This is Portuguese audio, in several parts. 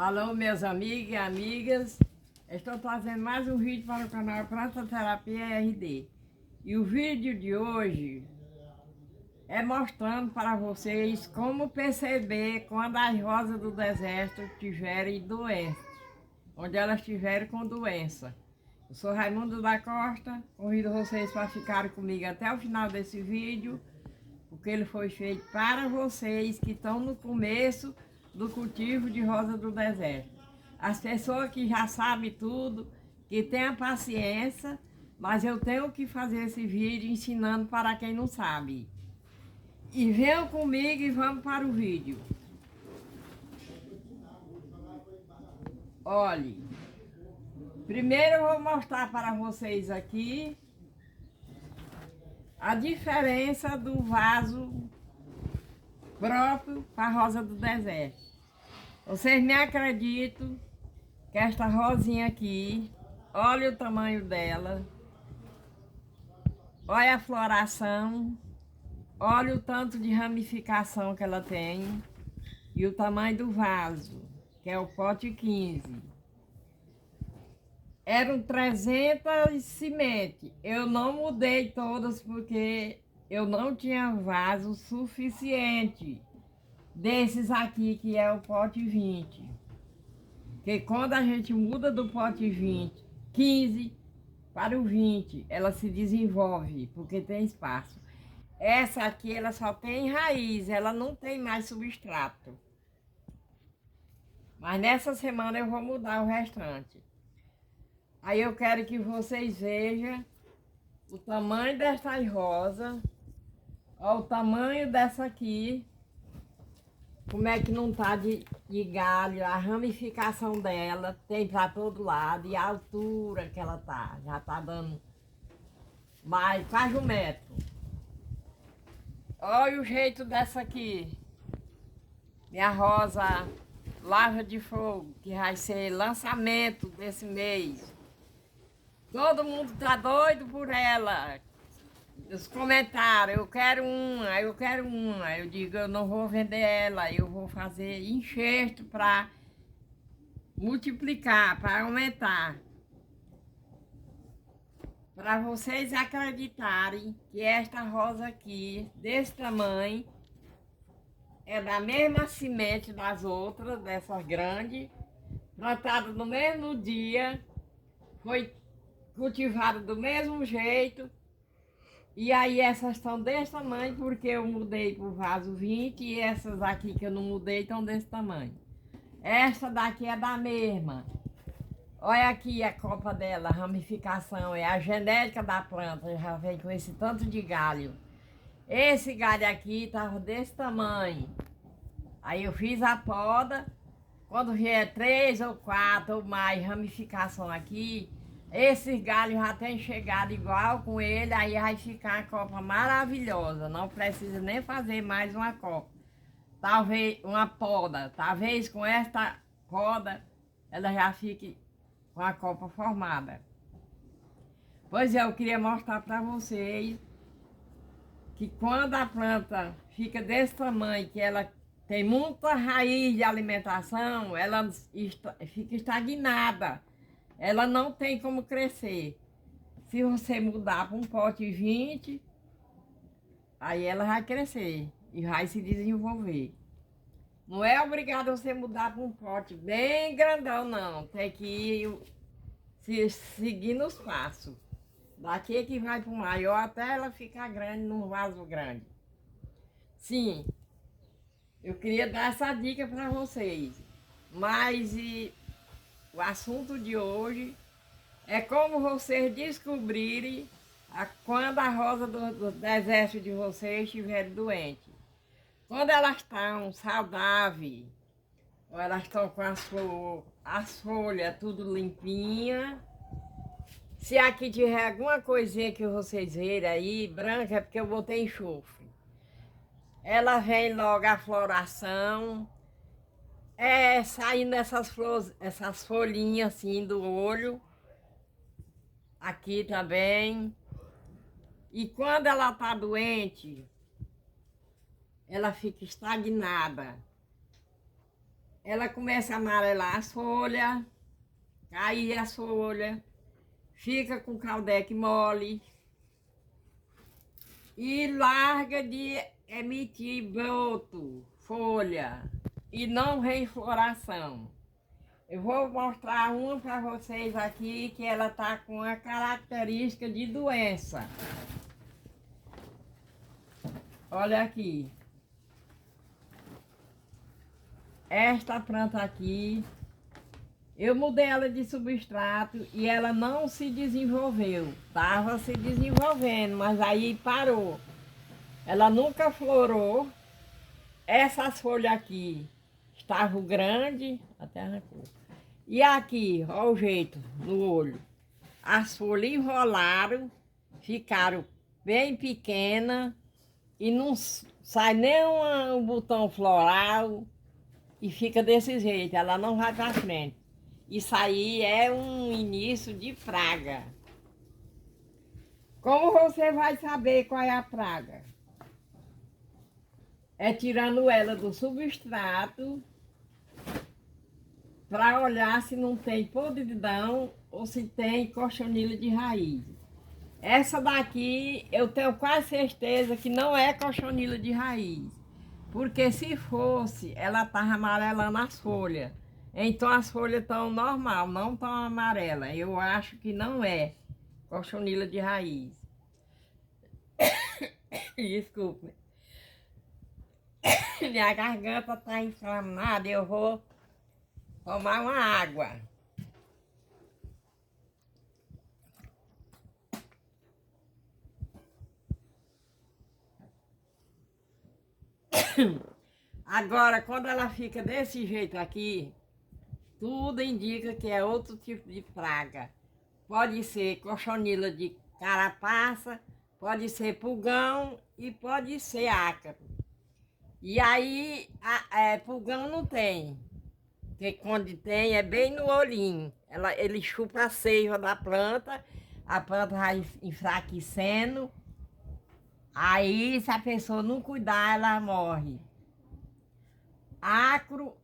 Alô, meus amigos e amigas. Estou trazendo mais um vídeo para o canal Planta Terapia RD. E o vídeo de hoje é mostrando para vocês como perceber quando as rosas do deserto tiverem doença, onde elas estiverem com doença. Eu sou Raimundo da Costa, convido vocês para ficarem comigo até o final desse vídeo, porque ele foi feito para vocês que estão no começo do cultivo de rosa do deserto. As pessoas que já sabem tudo, que têm a paciência, mas eu tenho que fazer esse vídeo ensinando para quem não sabe. E venham comigo e vamos para o vídeo. Olhe, primeiro eu vou mostrar para vocês aqui a diferença do vaso próprio para a rosa do deserto. Vocês me acreditam que esta rosinha aqui, olha o tamanho dela, olha a floração, olha o tanto de ramificação que ela tem e o tamanho do vaso, que é o pote 15. Eram 300 sementes. Eu não mudei todas porque eu não tinha vaso suficiente desses aqui, que é o pote 20. Porque quando a gente muda do pote 20, 15 para o 20, ela se desenvolve, porque tem espaço. Essa aqui, ela só tem raiz, ela não tem mais substrato. Mas nessa semana eu vou mudar o restante. Aí eu quero que vocês vejam o tamanho dessas rosas, ó, o tamanho dessa aqui, como é que não tá de galho, a ramificação dela tem para todo lado e a altura que ela tá, já tá dando mais, quase 1 metro. Olha o jeito dessa aqui, minha rosa Larva de Fogo, que vai ser lançamento desse mês. Todo mundo tá doido por ela. Os comentários, eu quero uma, eu quero uma. Eu digo, eu não vou vender ela, eu vou fazer enxerto para multiplicar, para aumentar. Para vocês acreditarem que esta rosa aqui, desse tamanho, é da mesma semente das outras, dessas grandes, plantada no mesmo dia, foi cultivada do mesmo jeito. E aí essas estão desse tamanho porque eu mudei para o vaso 20 e essas aqui que eu não mudei estão desse tamanho. Essa daqui é da mesma. Olha aqui a copa dela, a ramificação, é a genética da planta, já vem com esse tanto de galho. Esse galho aqui estava desse tamanho. Aí eu fiz a poda, quando vier 3 ou 4 ou mais ramificação aqui, esses galhos já têm chegado igual com ele, aí vai ficar uma copa maravilhosa. Não precisa nem fazer mais uma copa. Talvez uma poda, talvez com esta poda ela já fique com a copa formada. Pois é, eu queria mostrar para vocês que quando a planta fica desse tamanho, que ela tem muita raiz de alimentação, ela fica estagnada. Ela não tem como crescer. Se você mudar para um pote 20, aí ela vai crescer e vai se desenvolver. Não é obrigado você mudar para um pote bem grandão, não. Tem que ir seguir nos passos. Daqui é que vai para o maior até ela ficar grande, num vaso grande. Sim, eu queria dar essa dica para vocês. Mas o assunto de hoje é como vocês descobrirem quando a rosa do deserto de vocês estiver doente. Quando elas estão saudáveis, ou elas estão com as folhas tudo limpinha. Se aqui tiver alguma coisinha que vocês verem aí, branca, é porque eu botei enxofre. Ela vem logo a floração, saindo essas flores, essas folhinhas assim do olho. Aqui também. E quando ela está doente, ela fica estagnada. ela começa a amarelar as folhas, cair as folhas, fica com o caldeque mole e larga de emitir broto, folha e não vem floração. Eu vou mostrar uma para vocês aqui que ela está com a característica de doença. Olha aqui. Esta planta aqui, eu mudei ela de substrato e ela não se desenvolveu. Estava se desenvolvendo, mas aí parou. Ela nunca florou. Essas folhas aqui estavam grandes, até arrancou. E aqui, olha o jeito no olho. As folhas enrolaram, ficaram bem pequenas e não sai nem um botão floral e fica desse jeito, ela não vai para frente. Isso aí é um início de praga. Como você vai saber qual é a praga? É tirando ela do substrato para olhar se não tem podridão ou se tem cochonilha de raiz. Essa daqui eu tenho quase certeza que não é cochonilha de raiz, porque se fosse, ela estava amarelando as folhas. Então as folhas estão normal, não estão amarelas. Eu acho que não é cochonilha de raiz. Desculpe. Minha garganta está inflamada, eu vou tomar uma água. Agora, quando ela fica desse jeito aqui, tudo indica que é outro tipo de praga. Pode ser cochonilha de carapaça, pode ser pulgão e pode ser ácaro. E aí, pulgão não tem, porque quando tem é bem no olhinho. Ele chupa a seiva da planta, a planta vai enfraquecendo. Aí, se a pessoa não cuidar, ela morre. Acro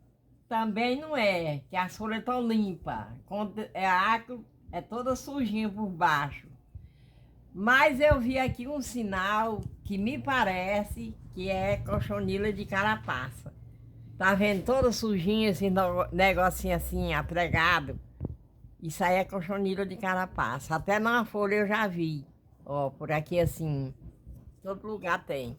também não é, que as folhas estão limpas. Quando é acro, é toda sujinha por baixo. Mas eu vi aqui um sinal que me parece que é cochonilha de carapaça. Tá vendo toda sujinha, esse negocinho assim, apregado? Isso aí é cochonilha de carapaça. Até na folha eu já vi. Ó, por aqui assim, todo lugar tem.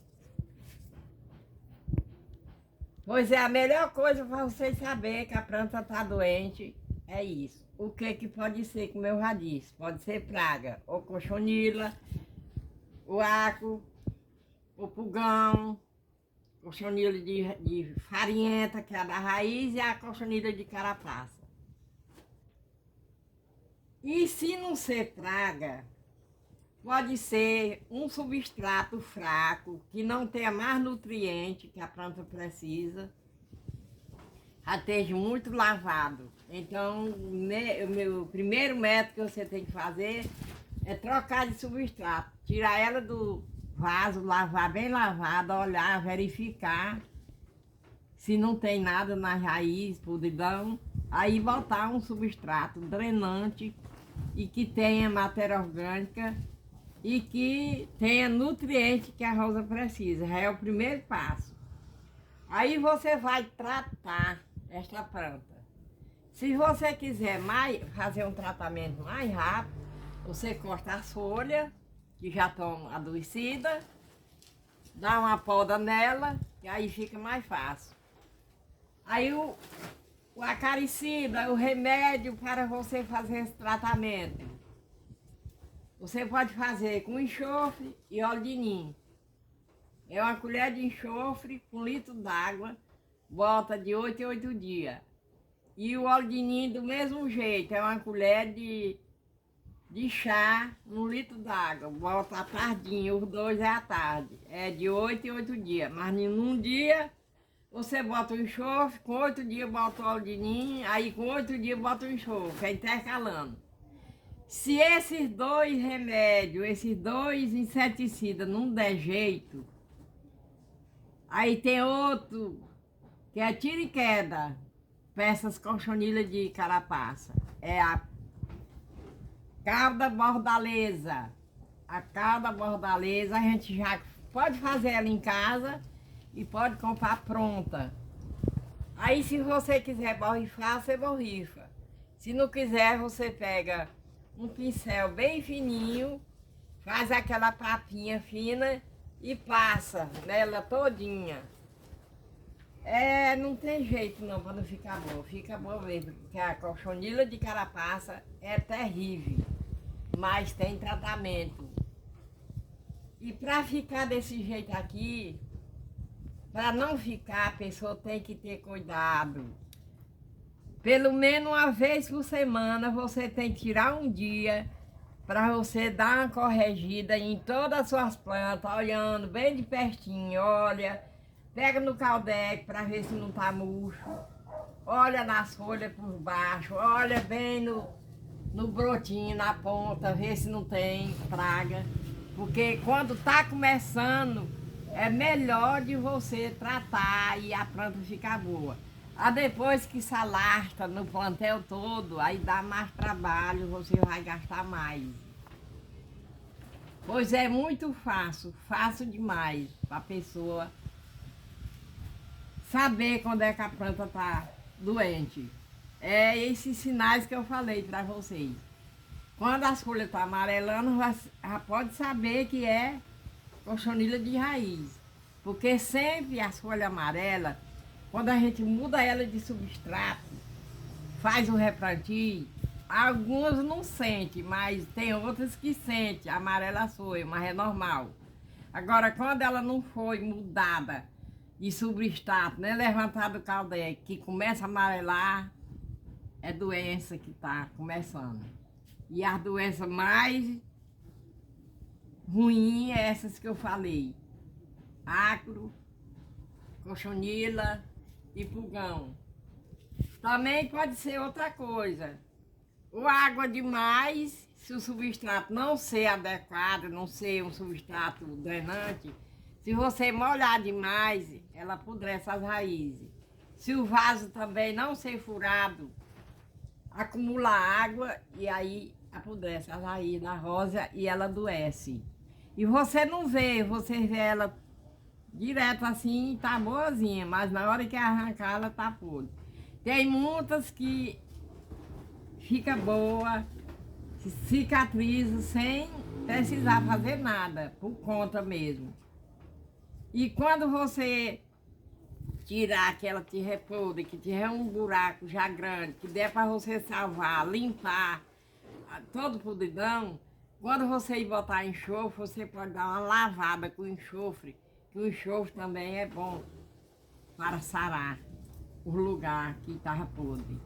Pois é, a melhor coisa para vocês saberem que a planta está doente é isso. O que pode ser, como eu já disse? Pode ser praga, ou cochonilha, o acro, o pulgão, cochonilha de farinhenta, que é a da raiz, e a cochonilha de carapaça. E se não ser praga, pode ser um substrato fraco, que não tenha mais nutriente que a planta precisa, já esteja muito lavado. Então, o meu primeiro método que você tem que fazer é trocar de substrato. Tirar ela do vaso, lavar bem lavada, olhar, verificar se não tem nada na raiz, podridão. Aí botar um substrato drenante e que tenha matéria orgânica e que tenha nutriente que a rosa precisa. Já é o primeiro passo. Aí você vai tratar esta planta. Se você quiser fazer um tratamento mais rápido, você corta as folhas, que já estão adoecidas, dá uma poda nela, e aí fica mais fácil. Aí o acaricida, o remédio para você fazer esse tratamento, você pode fazer com enxofre e óleo de ninho. É uma colher de enxofre com 1 litro d'água, bota de 8 em 8 dias. E o óleo de ninho do mesmo jeito, é uma colher de chá, 1 litro d'água, bota à tardinha, os dois é à tarde. É de 8 em 8 dias, mas num dia você bota o enxofre, com 8 dias bota o óleo de ninho, aí com 8 dias bota o enxofre, é intercalando. Se esses dois remédios, esses dois inseticidas não der jeito, aí tem outro, que é tiro e queda. para essas cochonilhas de carapaça. É a calda bordaleza. A calda bordaleza a gente já pode fazer ela em casa e pode comprar pronta. Aí se você quiser borrifar, você borrifa. Se não quiser, você pega um pincel bem fininho, faz aquela papinha fina e passa nela todinha. Não tem jeito não para não ficar bom. Fica bom mesmo, porque a cochonilha de carapaça é terrível, mas tem tratamento. E para ficar desse jeito aqui, para não ficar, a pessoa tem que ter cuidado. Pelo menos uma vez por semana você tem que tirar um dia para você dar uma corrigida em todas as suas plantas, olhando bem de pertinho, olha, pega no caldeque para ver se não está murcho, olha nas folhas por baixo, olha bem no brotinho, na ponta, vê se não tem praga, porque quando está começando é melhor de você tratar e a planta ficar boa. Depois que se alastra no plantel todo, aí dá mais trabalho, você vai gastar mais. Pois é muito fácil, fácil demais para a pessoa saber quando é que a planta está doente. É esses sinais que eu falei para vocês. Quando as folhas estão amarelando, já pode saber que é cochonilha de raiz. Porque sempre as folhas amarelas, quando a gente muda ela de substrato, faz o replantio, algumas não sentem, mas tem outras que sentem, amarela foi, mas é normal. Agora, quando ela não foi mudada de substrato, né, levantada do caldeque, que começa a amarelar, é doença que está começando. E as doenças mais ruins é essas que eu falei. Acro, cochonila e pulgão. Também pode ser outra coisa. Ou água demais, se o substrato não ser adequado, não ser um substrato drenante, se você molhar demais, ela apodrece as raízes. Se o vaso também não ser furado, acumula água e aí apodrece as raízes da rosa e ela adoece. E você não vê, você vê ela direto assim, tá boazinha, mas na hora que arrancar ela tá podre. Tem muitas que fica boa, cicatriza sem precisar fazer nada, por conta mesmo. E quando você tirar aquela terra podre, que tiver um buraco já grande, que der para você salvar, limpar todo o podridão, quando você ir botar enxofre, você pode dar uma lavada com enxofre, que o enxofre também é bom para sarar o lugar que estava podre.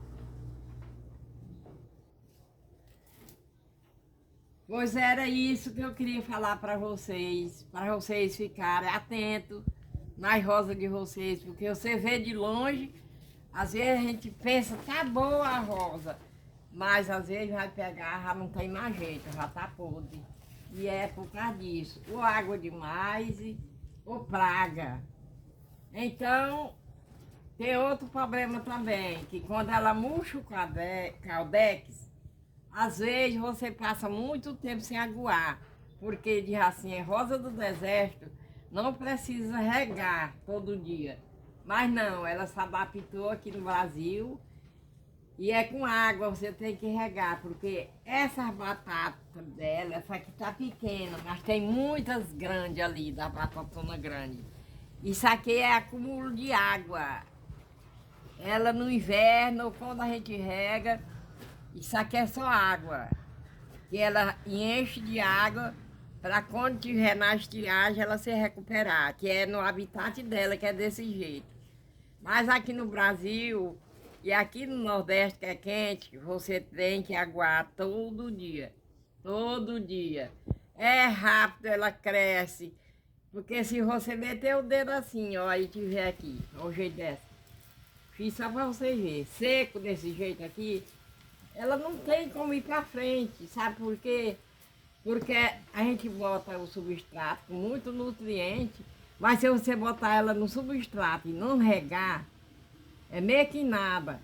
Pois era isso que eu queria falar para vocês ficarem atentos nas rosas de vocês, porque você vê de longe, às vezes a gente pensa, tá boa a rosa, mas às vezes vai pegar, já não tem mais jeito, já tá podre. E é por causa disso, ou água demais, ou praga. Então, tem outro problema também, que quando ela murcha o caldex, às vezes você passa muito tempo sem aguar, porque de assim, é rosa do deserto, não precisa regar todo dia. Mas não, ela se adaptou aqui no Brasil e é com água, você tem que regar, porque essas batatas dela, essa aqui tá pequena, mas tem muitas grandes ali, da batatona grande. Isso aqui é acúmulo de água. Ela no inverno, quando a gente rega, isso aqui é só água, que ela enche de água para quando tiver na estiagem ela se recuperar, que é no habitat dela, que é desse jeito. Mas aqui no Brasil e aqui no Nordeste, que é quente, você tem que aguar todo dia, todo dia. É rápido, ela cresce, porque se você meter o dedo assim, ó, e tiver aqui, ó, o jeito dessa, fiz só para vocês verem, seco desse jeito aqui, ela não tem como ir para frente, sabe por quê? Porque a gente bota o substrato com muito nutriente, mas se você botar ela no substrato e não regar, é meio que nada.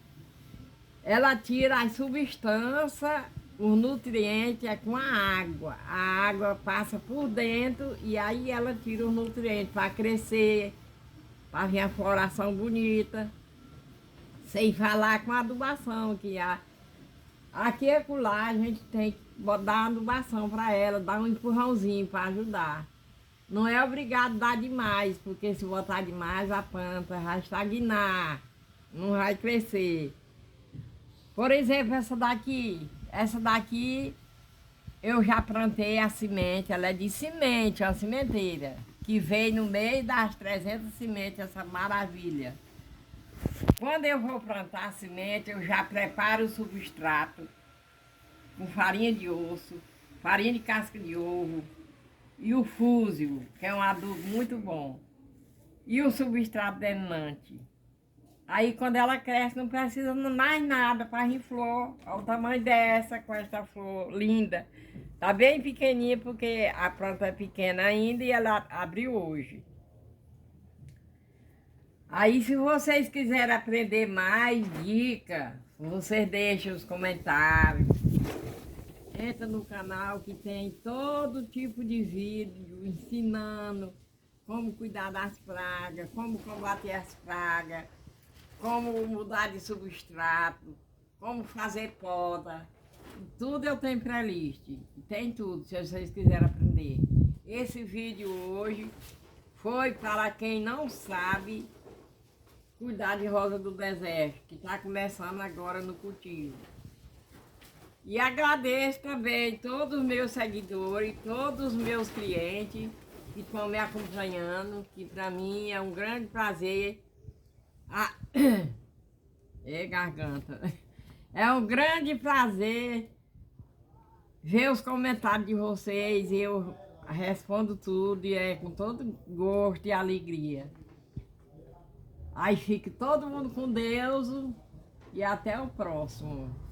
ela tira as substâncias, os nutrientes é com a água. A água passa por dentro e aí ela tira os nutrientes para crescer, para vir a floração bonita. Sem falar com a adubação, aqui e acolá a gente tem que dar uma adubação para ela, dar um empurrãozinho para ajudar. Não é obrigado a dar demais, porque se botar demais a planta vai estagnar, não vai crescer. Por exemplo, essa daqui eu já plantei a semente, ela é de semente, uma sementeira, que veio no meio das 300 sementes, essa maravilha. Quando eu vou plantar a semente, eu já preparo o substrato com farinha de osso, farinha de casca de ovo e o fúsio, que é um adubo muito bom, e o substrato drenante. Aí quando ela cresce não precisa mais nada para vir flor, ao tamanho dessa, com esta flor linda. Tá bem pequenininha porque a planta é pequena ainda e ela abriu hoje. Aí se vocês quiserem aprender mais dicas, vocês deixem os comentários. Entra no canal que tem todo tipo de vídeo ensinando como cuidar das pragas, como combater as pragas, como mudar de substrato, como fazer poda. Tudo eu tenho pré-list, tem tudo, se vocês quiserem aprender. Esse vídeo hoje foi para quem não sabe cuidar de rosa do deserto, que está começando agora no cultivo. E agradeço também todos os meus seguidores, todos os meus clientes que estão me acompanhando, que para mim é um grande prazer. Garganta. É um grande prazer ver os comentários de vocês e eu respondo tudo e é com todo gosto e alegria. Aí fique todo mundo com Deus e até o próximo.